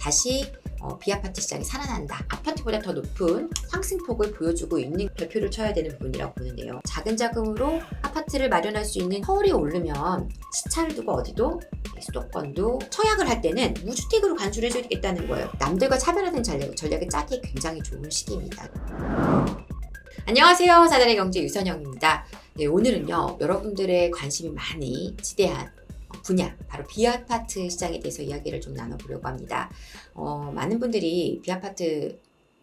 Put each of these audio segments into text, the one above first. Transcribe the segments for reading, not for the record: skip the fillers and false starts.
다시 비아파트 시장이 살아난다. 아파트보다 더 높은 상승폭을 보여주고 있는 별표를 쳐야 되는 부분이라고 보는데요. 작은 자금으로 아파트를 마련할 수 있는 서울이 오르면 시차를 두고 어디도 수도권도 청약을 할 때는 무주택으로 간주를 해줘야 되겠다는 거예요. 남들과 차별화된 전략을 짜기 굉장히 좋은 시기입니다. 안녕하세요. 사단의 경제 유선영입니다. 네, 오늘은요, 여러분들의 관심이 많이 지대한 분야, 바로 비아파트 시장에 대해서 이야기를 좀 나눠보려고 합니다. 많은 분들이 비아파트,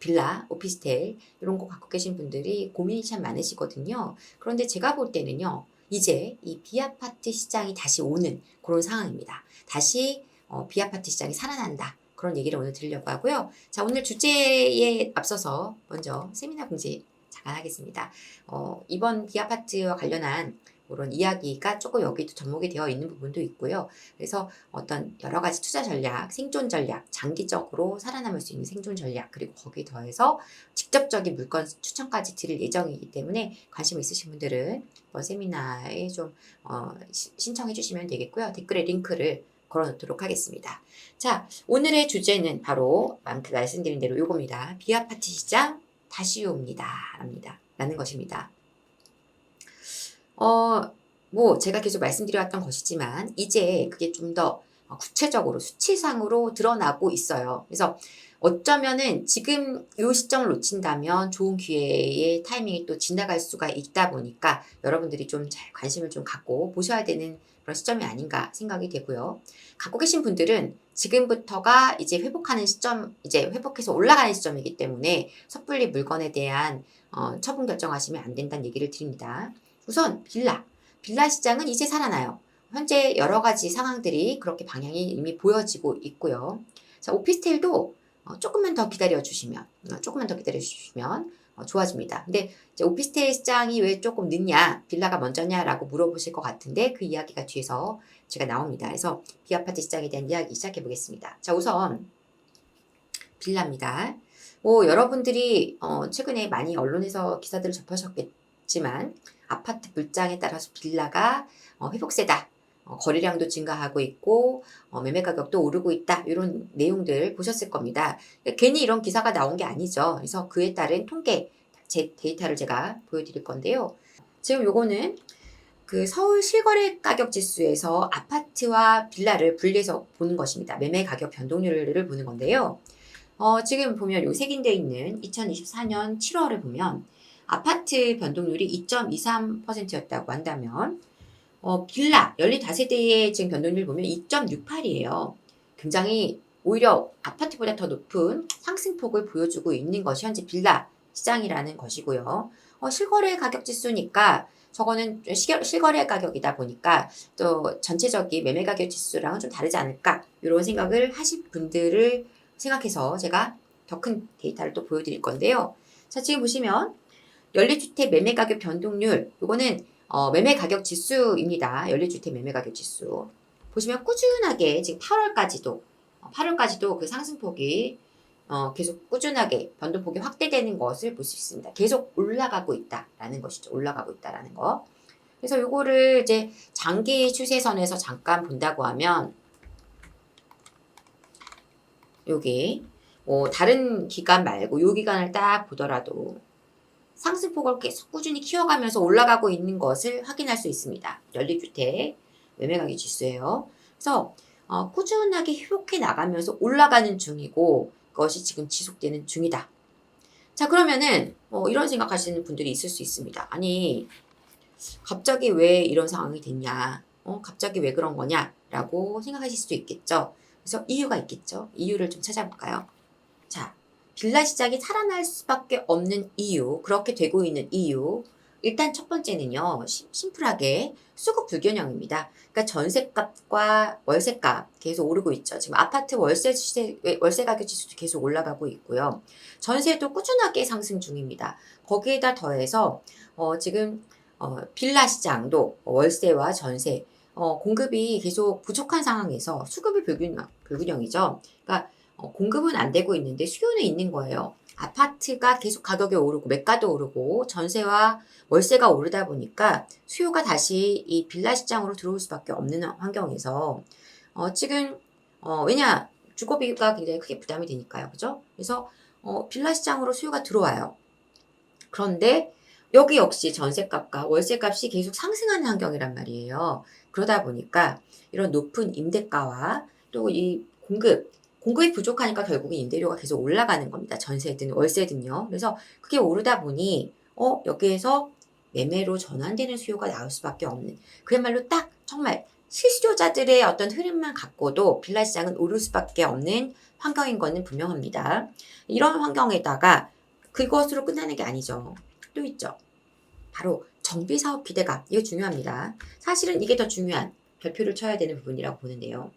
빌라, 오피스텔 이런 거 갖고 계신 분들이 고민이 참 많으시거든요. 그런데 제가 볼 때는요, 이제 이 비아파트 시장이 다시 오는 그런 상황입니다. 다시 비아파트 시장이 살아난다. 그런 얘기를 오늘 드리려고 하고요. 자, 오늘 주제에 앞서서 먼저 세미나 공지 잠깐 하겠습니다. 이번 비아파트와 관련한 그런 이야기가 조금 여기도 접목이 되어 있는 부분도 있고요. 그래서 어떤 여러 가지 투자 전략, 생존 전략, 장기적으로 살아남을 수 있는 생존 전략, 그리고 거기에 더해서 직접적인 물건 추천까지 드릴 예정이기 때문에 관심 있으신 분들은 세미나에 좀 신청해 주시면 되겠고요. 댓글에 링크를 걸어 놓도록 하겠습니다. 자, 오늘의 주제는 바로 말씀드린 대로 요겁니다. 비아파트 시장 다시 옵니다. 라는 것입니다. 제가 계속 말씀드려왔던 것이지만, 이제 그게 좀 더 구체적으로 수치상으로 드러나고 있어요. 그래서 어쩌면은 지금 이 시점을 놓친다면 좋은 기회의 타이밍이 또 지나갈 수가 있다 보니까 여러분들이 좀 잘 관심을 좀 갖고 보셔야 되는 그런 시점이 아닌가 생각이 되고요. 갖고 계신 분들은 지금부터가 이제 회복하는 시점, 이제 회복해서 올라가는 시점이기 때문에 섣불리 물건에 대한 처분 결정하시면 안 된다는 얘기를 드립니다. 우선 빌라 시장은 이제 살아나요. 현재 여러 가지 상황들이 그렇게 방향이 이미 보여지고 있고요. 자, 오피스텔도 조금만 더 기다려 주시면 좋아집니다. 근데 이제 오피스텔 시장이 왜 조금 늦냐, 빌라가 먼저냐라고 물어보실 것 같은데 그 이야기가 뒤에서 제가 나옵니다. 그래서 비아파트 시장에 대한 이야기 시작해 보겠습니다. 자, 우선 빌라입니다. 여러분들이 최근에 많이 언론에서 기사들을 접하셨겠지만 아파트 물장에 따라서 빌라가 회복세다. 거래량도 증가하고 있고 매매 가격도 오르고 있다. 이런 내용들 보셨을 겁니다. 괜히 이런 기사가 나온 게 아니죠. 그래서 그에 따른 통계 데이터를 제가 보여드릴 건데요. 지금 요거는 그 서울 실거래 가격 지수에서 아파트와 빌라를 분리해서 보는 것입니다. 매매 가격 변동률을 보는 건데요. 지금 보면 요 색인되어 있는 2024년 7월을 보면 아파트 변동률이 2.23%였다고 한다면 빌라 15세대의 지금 변동률 보면 2.68이에요. 굉장히 오히려 아파트보다 더 높은 상승폭을 보여주고 있는 것이 현재 빌라 시장이라는 것이고요. 실거래 가격 지수니까 저거는 실거래 가격이다 보니까 또 전체적인 매매 가격 지수랑은 좀 다르지 않을까 이런 생각을 하실 분들을 생각해서 제가 더 큰 데이터를 또 보여드릴 건데요. 자, 지금 보시면 연립주택 매매 가격 변동률, 이거는 매매 가격 지수입니다. 연립주택 매매 가격 지수. 보시면 꾸준하게 지금 8월까지도 그 상승폭이 계속 꾸준하게 변동폭이 확대되는 것을 볼 수 있습니다. 계속 올라가고 있다라는 것이죠. 올라가고 있다라는 거. 그래서 요거를 이제 장기 추세선에서 잠깐 본다고 하면 여기 다른 기간 말고 요 기간을 딱 보더라도 상승폭을 계속 꾸준히 키워가면서 올라가고 있는 것을 확인할 수 있습니다. 연립주택 매매가격 지수예요. 그래서 꾸준하게 회복해 나가면서 올라가는 중이고 그것이 지금 지속되는 중이다. 자, 그러면은 이런 생각하시는 분들이 있을 수 있습니다. 아니, 갑자기 왜 이런 상황이 됐냐? 갑자기 왜 그런 거냐라고 생각하실 수도 있겠죠. 그래서 이유가 있겠죠. 이유를 좀 찾아볼까요? 자, 빌라 시장이 살아날 수밖에 없는 이유, 그렇게 되고 있는 이유. 일단 첫 번째는요, 심플하게 수급 불균형입니다. 그러니까 전세값과 월세값 계속 오르고 있죠. 지금 아파트 월세 가격 지수도 계속 올라가고 있고요. 전세도 꾸준하게 상승 중입니다. 거기에다 더해서 지금 빌라 시장도 월세와 전세 공급이 계속 부족한 상황에서 수급이 불균형이죠. 그러니까 공급은 안 되고 있는데 수요는 있는 거예요. 아파트가 계속 가격이 오르고 매가도 오르고 전세와 월세가 오르다 보니까 수요가 다시 이 빌라 시장으로 들어올 수밖에 없는 환경에서 지금 왜냐 주거비가 굉장히 크게 부담이 되니까요. 그죠? 그래서 빌라 시장으로 수요가 들어와요. 그런데 여기 역시 전셋값과 월세값이 계속 상승하는 환경이란 말이에요. 그러다 보니까 이런 높은 임대가와 또 이 공급이 부족하니까 결국은 임대료가 계속 올라가는 겁니다. 전세든 월세든요. 그래서 그게 오르다 보니 여기에서 매매로 전환되는 수요가 나올 수밖에 없는, 그야말로 딱 정말 실수요자들의 어떤 흐름만 갖고도 빌라 시장은 오를 수밖에 없는 환경인 거는 분명합니다. 이런 환경에다가 그것으로 끝나는 게 아니죠. 또 있죠. 바로 정비사업 기대감. 이게 중요합니다. 사실은 이게 더 중요한 별표를 쳐야 되는 부분이라고 보는데요.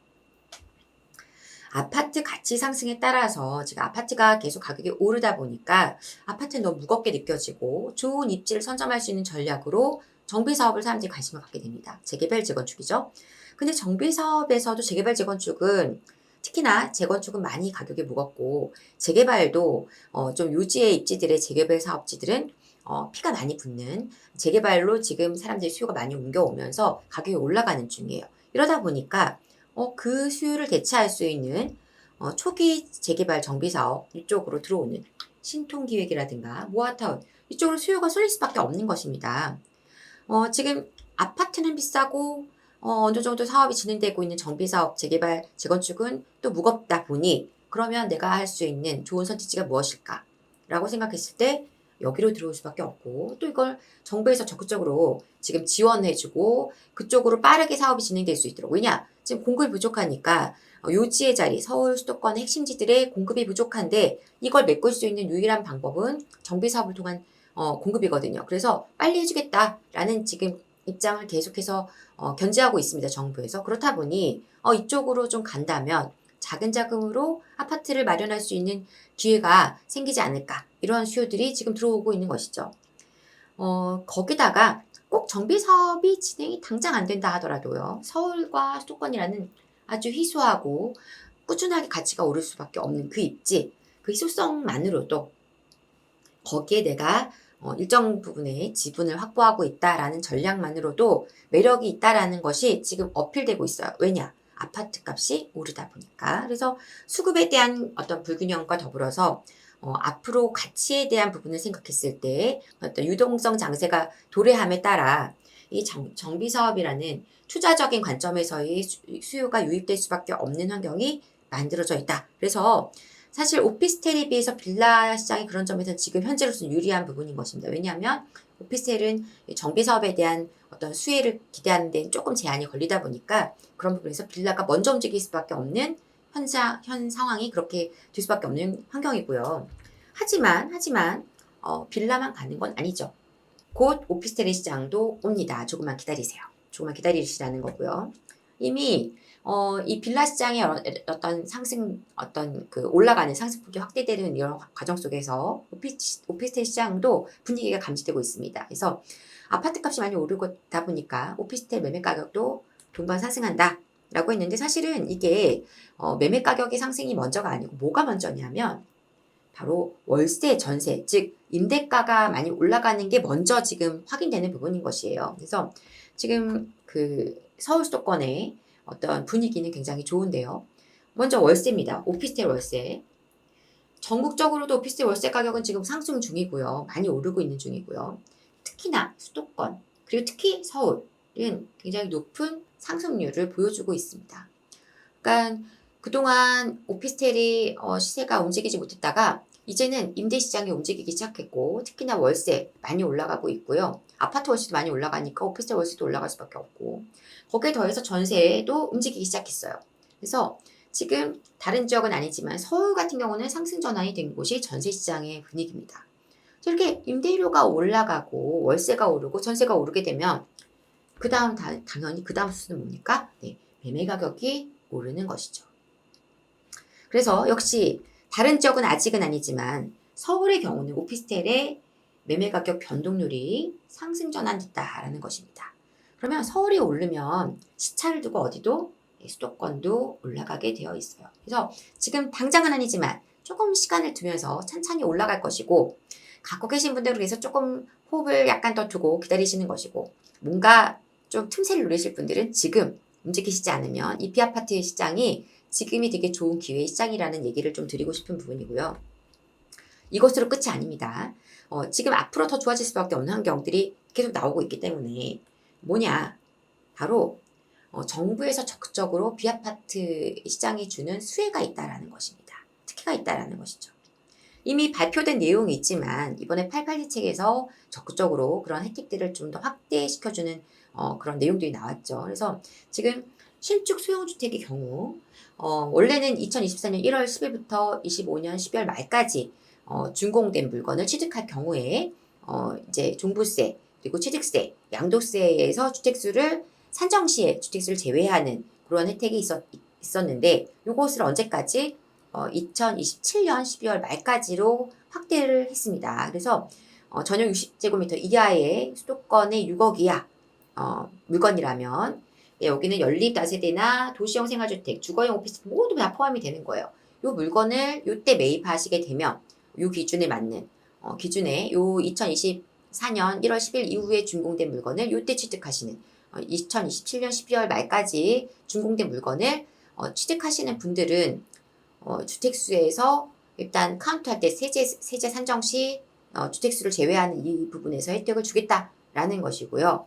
아파트 가치 상승에 따라서 지금 아파트가 계속 가격이 오르다 보니까 아파트는 너무 무겁게 느껴지고 좋은 입지를 선점할 수 있는 전략으로 정비사업을 사람들이 관심을 갖게 됩니다. 재개발 재건축이죠. 근데 정비사업에서도 재개발 재건축은 특히나 재건축은 많이 가격이 무겁고 재개발도 좀 요지의 입지들의 재개발 사업지들은 피가 많이 붙는 재개발로 지금 사람들이 수요가 많이 옮겨오면서 가격이 올라가는 중이에요. 이러다 보니까 그 수요를 대체할 수 있는 초기 재개발 정비사업 이쪽으로 들어오는 신통기획이라든가 모아타운 이쪽으로 수요가 쏠릴 수밖에 없는 것입니다. 지금 아파트는 비싸고 어느 정도 사업이 진행되고 있는 정비사업, 재개발, 재건축은 또 무겁다 보니 그러면 내가 할 수 있는 좋은 선택지가 무엇일까? 라고 생각했을 때 여기로 들어올 수밖에 없고 또 이걸 정부에서 적극적으로 지금 지원해주고 그쪽으로 빠르게 사업이 진행될 수 있도록. 왜냐? 지금 공급이 부족하니까 요지의 자리, 서울 수도권 핵심지들의 공급이 부족한데 이걸 메꿀 수 있는 유일한 방법은 정비사업을 통한 공급이거든요. 그래서 빨리 해주겠다라는 지금 입장을 계속해서 견지하고 있습니다. 정부에서. 그렇다 보니 이쪽으로 좀 간다면 작은 자금으로 아파트를 마련할 수 있는 기회가 생기지 않을까. 이러한 수요들이 지금 들어오고 있는 것이죠. 거기다가 꼭 정비 사업이 진행이 당장 안 된다 하더라도요. 서울과 수도권이라는 아주 희소하고 꾸준하게 가치가 오를 수밖에 없는 그 입지, 그 희소성만으로도 거기에 내가 일정 부분의 지분을 확보하고 있다라는 전략만으로도 매력이 있다라는 것이 지금 어필되고 있어요. 왜냐? 아파트 값이 오르다 보니까. 그래서 수급에 대한 어떤 불균형과 더불어서 앞으로 가치에 대한 부분을 생각했을 때 어떤 유동성 장세가 도래함에 따라 이 정비 사업이라는 투자적인 관점에서의 수요가 유입될 수밖에 없는 환경이 만들어져 있다. 그래서 사실 오피스텔에 비해서 빌라 시장이 그런 점에서 지금 현재로서는 유리한 부분인 것입니다. 왜냐하면 오피스텔은 정비 사업에 대한 어떤 수혜를 기대하는 데는 조금 제한이 걸리다 보니까 그런 부분에서 빌라가 먼저 움직일 수밖에 없는 현 상황이 그렇게 될 수밖에 없는 환경이고요. 하지만 빌라만 가는 건 아니죠. 곧 오피스텔의 시장도 옵니다. 조금만 기다리세요. 조금만 기다리시라는 거고요. 이미 이 빌라 시장의 어떤 상승, 어떤 그 올라가는 상승폭이 확대되는 이런 과정 속에서 오피스텔 시장도 분위기가 감지되고 있습니다. 그래서 아파트 값이 많이 오르다 보니까 오피스텔 매매 가격도 동반 상승한다 라고 했는데 사실은 이게 매매 가격의 상승이 먼저가 아니고 뭐가 먼저냐면 바로 월세, 전세, 즉 임대가가 많이 올라가는 게 먼저 지금 확인되는 부분인 것이에요. 그래서 지금 그 서울 수도권의 어떤 분위기는 굉장히 좋은데요. 먼저 월세입니다. 오피스텔 월세. 전국적으로도 오피스텔 월세 가격은 지금 상승 중이고요. 많이 오르고 있는 중이고요. 특히나 수도권, 그리고 특히 서울은 굉장히 높은 상승률을 보여주고 있습니다. 그러니까 그동안 오피스텔이 시세가 움직이지 못했다가 이제는 임대 시장이 움직이기 시작했고 특히나 월세 많이 올라가고 있고요. 아파트 월세도 많이 올라가니까 오피스텔 월세도 올라갈 수밖에 없고 거기에 더해서 전세도 움직이기 시작했어요. 그래서 지금 다른 지역은 아니지만 서울 같은 경우는 상승 전환이 된 곳이 전세 시장의 분위기입니다. 이렇게 임대료가 올라가고 월세가 오르고 전세가 오르게 되면 그 다음 당연히 그 다음 수는 뭡니까? 네, 매매 가격이 오르는 것이죠. 그래서 역시 다른 지역은 아직은 아니지만 서울의 경우는 오피스텔의 매매 가격 변동률이 상승 전환됐다라는 것입니다. 그러면 서울이 오르면 시차를 두고 어디도 수도권도 올라가게 되어 있어요. 그래서 지금 당장은 아니지만 조금 시간을 두면서 천천히 올라갈 것이고 갖고 계신 분들을 위해서 조금 호흡을 약간 더 두고 기다리시는 것이고 뭔가 좀 틈새를 노리실 분들은 지금 움직이시지 않으면 이 비아파트 시장이 지금이 되게 좋은 기회의 시장이라는 얘기를 좀 드리고 싶은 부분이고요. 이것으로 끝이 아닙니다. 지금 앞으로 더 좋아질 수밖에 없는 환경들이 계속 나오고 있기 때문에 뭐냐? 바로 정부에서 적극적으로 비아파트 시장이 주는 수혜가 있다라는 것입니다. 특혜가 있다라는 것이죠. 이미 발표된 내용이 있지만 이번에 882 책에서 적극적으로 그런 혜택들을 좀 더 확대시켜주는 그런 내용들이 나왔죠. 그래서 지금 신축 소형주택의 경우 원래는 2024년 1월 10일부터 25년 12월 말까지 준공된 물건을 취득할 경우에 이제 종부세 그리고 취득세, 양도세에서 주택수를 산정 시에 주택수를 제외하는 그런 혜택이 있었는데 이것을 언제까지 2027년 12월 말까지로 확대를 했습니다. 그래서 전용 60제곱미터 이하의 수도권의 6억 이하 물건이라면 여기는 연립 다세대나 도시형 생활주택, 주거용 오피스 모두 다 포함이 되는 거예요. 이 물건을 이때 매입하시게 되면 이 기준에 맞는 기준에 요 2024년 1월 10일 이후에 준공된 물건을 이때 취득하시는 2027년 12월 말까지 준공된 물건을 취득하시는 분들은 주택수에서 일단 카운트할 때 세제 산정 시 주택수를 제외하는 이 부분에서 혜택을 주겠다라는 것이고요.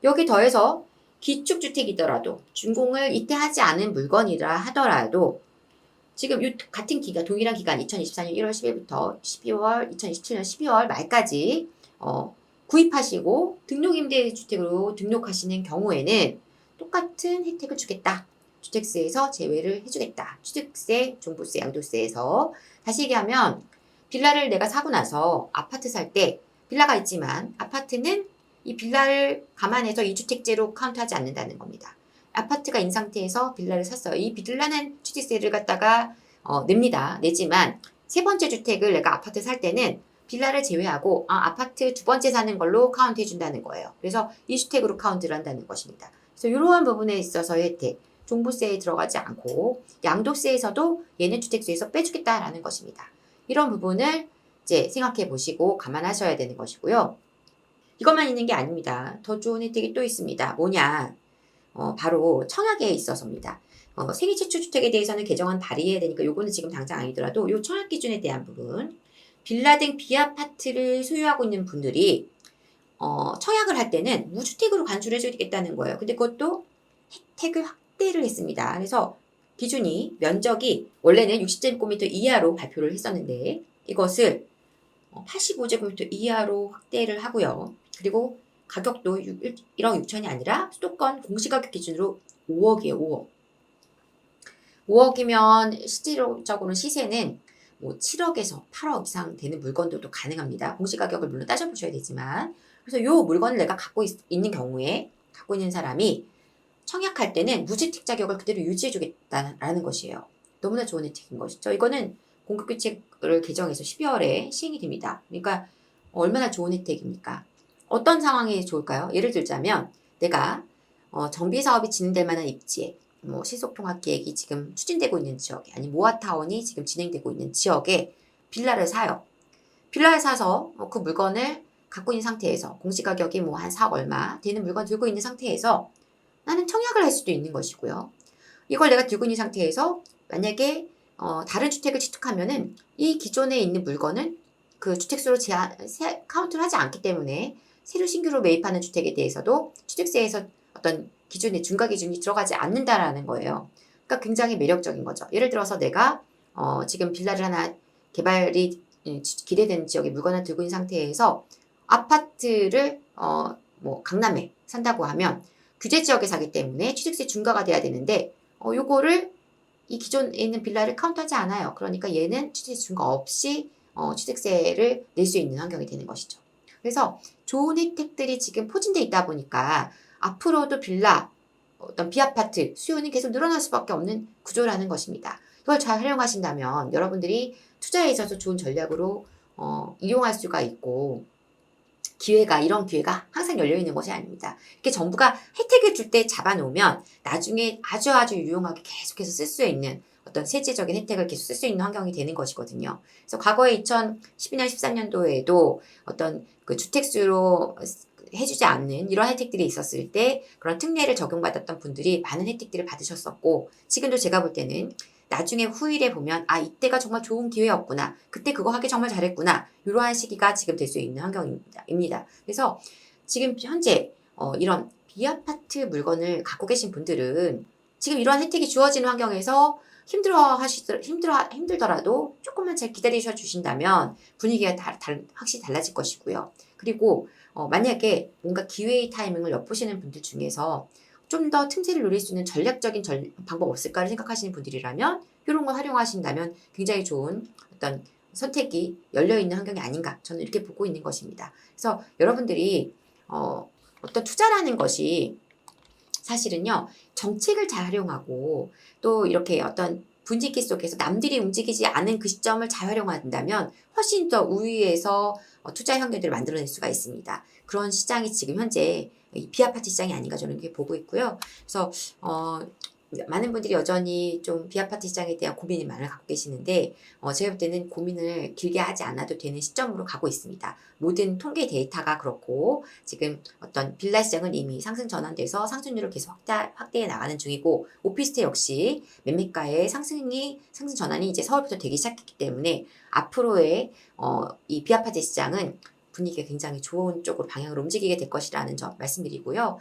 여기 더해서 기축주택이더라도 준공을 이때 하지 않은 물건이라 하더라도 지금 같은 기간, 동일한 기간 2024년 1월 10일부터 12월, 2027년 12월 말까지 구입하시고 등록임대주택으로 등록하시는 경우에는 똑같은 혜택을 주겠다. 주택세에서 제외를 해주겠다. 취득세, 종부세, 양도세에서. 다시 얘기하면 빌라를 내가 사고 나서 아파트 살 때 빌라가 있지만 아파트는 이 빌라를 감안해서 2주택제로 카운트하지 않는다는 겁니다. 아파트가 있는 상태에서 빌라를 샀어요. 이 빌라는 취득세를 갖다가 냅니다. 내지만 세 번째 주택을 내가 아파트 살 때는 빌라를 제외하고 아파트 두 번째 사는 걸로 카운트 해준다는 거예요. 그래서 2주택으로 카운트를 한다는 것입니다. 그래서 이러한 부분에 있어서의 혜택, 종부세에 들어가지 않고 양도세에서도 얘는 주택수에서 빼주겠다라는 것입니다. 이런 부분을 이제 생각해 보시고 감안하셔야 되는 것이고요. 이것만 있는 게 아닙니다. 더 좋은 혜택이 또 있습니다. 뭐냐? 바로 청약에 있어서입니다. 생애 최초 주택에 대해서는 개정안 발의해야 되니까 요거는 지금 당장 아니더라도 요 청약 기준에 대한 부분, 빌라 등 비아파트를 소유하고 있는 분들이 청약을 할 때는 무주택으로 간주를 해주겠다는 거예요. 근데 그것도 혜택을 확대를 했습니다. 그래서 기준이 면적이 원래는 60제곱미터 이하로 발표를 했었는데 이것을 85제곱미터 이하로 확대를 하고요. 그리고 가격도 1억 6천이 아니라 수도권 공시가격 기준으로 5억이에요. 5억. 5억이면 실질적으로는 시세는 뭐 7억에서 8억 이상 되는 물건들도 가능합니다. 공시가격을 물론 따져보셔야 되지만 그래서 요 물건을 내가 갖고 있는 경우에 갖고 있는 사람이 청약할 때는 무주택 자격을 그대로 유지해주겠다라는 것이에요. 너무나 좋은 혜택인 것이죠. 이거는 공급규칙을 개정해서 12월에 시행이 됩니다. 그러니까 얼마나 좋은 혜택입니까? 어떤 상황이 좋을까요? 예를 들자면 내가 정비사업이 진행될 만한 입지에 뭐 시속통합계획이 지금 추진되고 있는 지역에 아니 모아타운이 지금 진행되고 있는 지역에 빌라를 사요. 빌라를 사서 그 물건을 갖고 있는 상태에서 공시가격이 뭐 한 4억 얼마 되는 물건 들고 있는 상태에서 나는 청약을 할 수도 있는 것이고요. 이걸 내가 들고 있는 상태에서 만약에 다른 주택을 취득하면은 이 기존에 있는 물건은 그 주택수로 카운트를 하지 않기 때문에 새로 신규로 매입하는 주택에 대해서도 취득세에서 어떤 기준의 중과 기준이 들어가지 않는다라는 거예요. 그러니까 굉장히 매력적인 거죠. 예를 들어서 내가 지금 빌라를 하나 개발이 기대되는 지역에 물건을 들고 있는 상태에서 아파트를 뭐 강남에 산다고 하면 규제 지역에 사기 때문에 취득세 중과가 돼야 되는데 요거를 이 기존에 있는 빌라를 카운트하지 않아요. 그러니까 얘는 취득세 중과 없이 취득세를 낼 수 있는 환경이 되는 것이죠. 그래서 좋은 혜택들이 지금 포진되어 있다 보니까 앞으로도 빌라, 어떤 비아파트 수요는 계속 늘어날 수밖에 없는 구조라는 것입니다. 이걸 잘 활용하신다면 여러분들이 투자에 있어서 좋은 전략으로 이용할 수가 있고 이런 기회가 항상 열려있는 것이 아닙니다. 이렇게 정부가 혜택을 줄 때 잡아놓으면 나중에 아주 유용하게 계속해서 쓸 수 있는 어떤 세제적인 혜택을 계속 쓸 수 있는 환경이 되는 것이거든요. 그래서 과거에 2012년, 13년도에도 어떤 그 주택수로 해주지 않는 이런 혜택들이 있었을 때 그런 특례를 적용받았던 분들이 많은 혜택들을 받으셨었고, 지금도 제가 볼 때는 나중에 후일에 보면 아, 이때가 정말 좋은 기회였구나, 그때 그거 하기 정말 잘했구나, 이러한 시기가 지금 될 수 있는 환경입니다. 그래서 지금 현재 이런 비아파트 물건을 갖고 계신 분들은 지금 이러한 혜택이 주어지는 환경에서 힘들더라도 조금만 잘 기다리셔 주신다면 분위기가 확실히 달라질 것이고요. 그리고 만약에 뭔가 기회의 타이밍을 엿보시는 분들 중에서 좀 더 틈새를 노릴 수 있는 전략적인 방법 없을까를 생각하시는 분들이라면 이런 걸 활용하신다면 굉장히 좋은 어떤 선택이 열려있는 환경이 아닌가, 저는 이렇게 보고 있는 것입니다. 그래서 여러분들이 어떤 투자라는 것이 사실은요, 정책을 잘 활용하고 또 이렇게 어떤 분위기 속에서 남들이 움직이지 않은 그 시점을 잘 활용한다면 훨씬 더 우위에서 투자 환경들을 만들어낼 수가 있습니다. 그런 시장이 지금 현재 비아파트 시장이 아닌가 저는 이렇게 보고 있고요. 그래서 많은 분들이 여전히 좀 비아파트 시장에 대한 고민이 많이 갖고 계시는데 제가 볼 때는 고민을 길게 하지 않아도 되는 시점으로 가고 있습니다. 모든 통계 데이터가 그렇고 지금 어떤 빌라 시장은 이미 상승 전환돼서 상승률을 계속 확대해 나가는 중이고, 오피스텔 역시 매매가의 상승 전환이 이제 서울부터 되기 시작했기 때문에 앞으로의 이 비아파트 시장은 분위기가 굉장히 좋은 쪽으로 방향으로 움직이게 될 것이라는 점 말씀드리고요.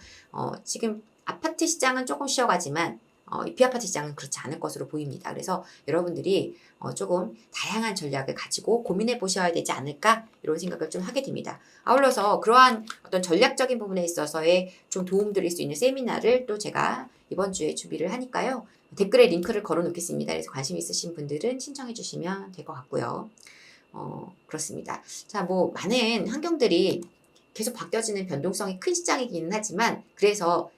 지금 아파트 시장은 조금 쉬어가지만 이 비아파트 시장은 그렇지 않을 것으로 보입니다. 그래서 여러분들이 조금 다양한 전략을 가지고 고민해 보셔야 되지 않을까, 이런 생각을 좀 하게 됩니다. 아울러서 그러한 어떤 전략적인 부분에 있어서의 좀 도움드릴 수 있는 세미나를 또 제가 이번 주에 준비를 하니까요. 댓글에 링크를 걸어 놓겠습니다. 그래서 관심 있으신 분들은 신청해 주시면 될 것 같고요. 그렇습니다. 자, 뭐 많은 환경들이 계속 바뀌어지는 변동성이 큰 시장이기는 하지만, 그래서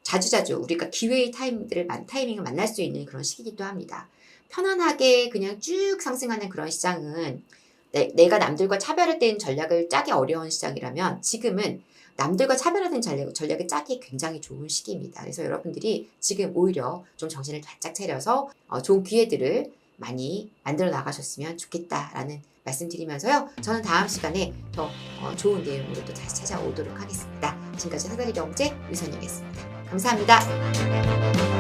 자주자주 우리가 기회의 타이밍을 만날 수 있는 그런 시기이기도 합니다. 편안하게 그냥 쭉 상승하는 그런 시장은 내가 남들과 차별화된 전략을 짜기 어려운 시장이라면, 지금은 남들과 차별화된 전략을 짜기 굉장히 좋은 시기입니다. 그래서 여러분들이 지금 오히려 좀 정신을 바짝 차려서 좋은 기회들을 많이 만들어 나가셨으면 좋겠다라는 말씀드리면서요. 저는 다음 시간에 더 좋은 내용으로 또 다시 찾아오도록 하겠습니다. 지금까지 사다리 경제 유선이었습니다. 감사합니다.